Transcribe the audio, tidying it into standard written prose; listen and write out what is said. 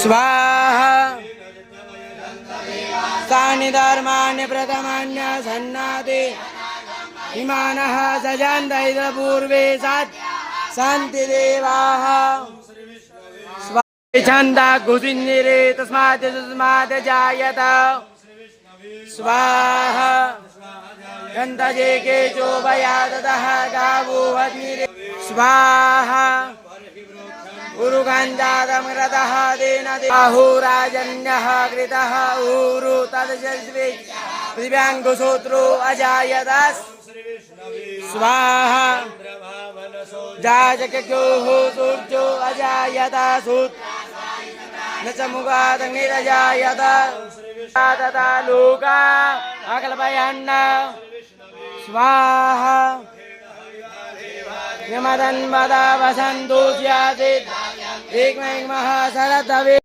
स्वाहा तानि धर्माणि प्रथमान्य सन्नाति इमानः सजन्त पूर्वे सत् सन्ति देवाः छन्दा घुसिन्निरे तस्मात् जायत स्वाहा गन्धजे केचो भयादतः गावो अग्निरे स्वाहा उरुगन्धादमृतः तेन देवाहुराजन्यः कृतः ऊरु तदजस्वे पृथिव्याङ्गुसूत्रो अजायत स्वाहा जाजक्योः सूर्यो अजायत सूत् न च मुगादग्निरजायत तथा लोका अकल्पयन् स्वाहा यमदन्वदा वसन्तो स्यादित् एकमैकमः शरदवे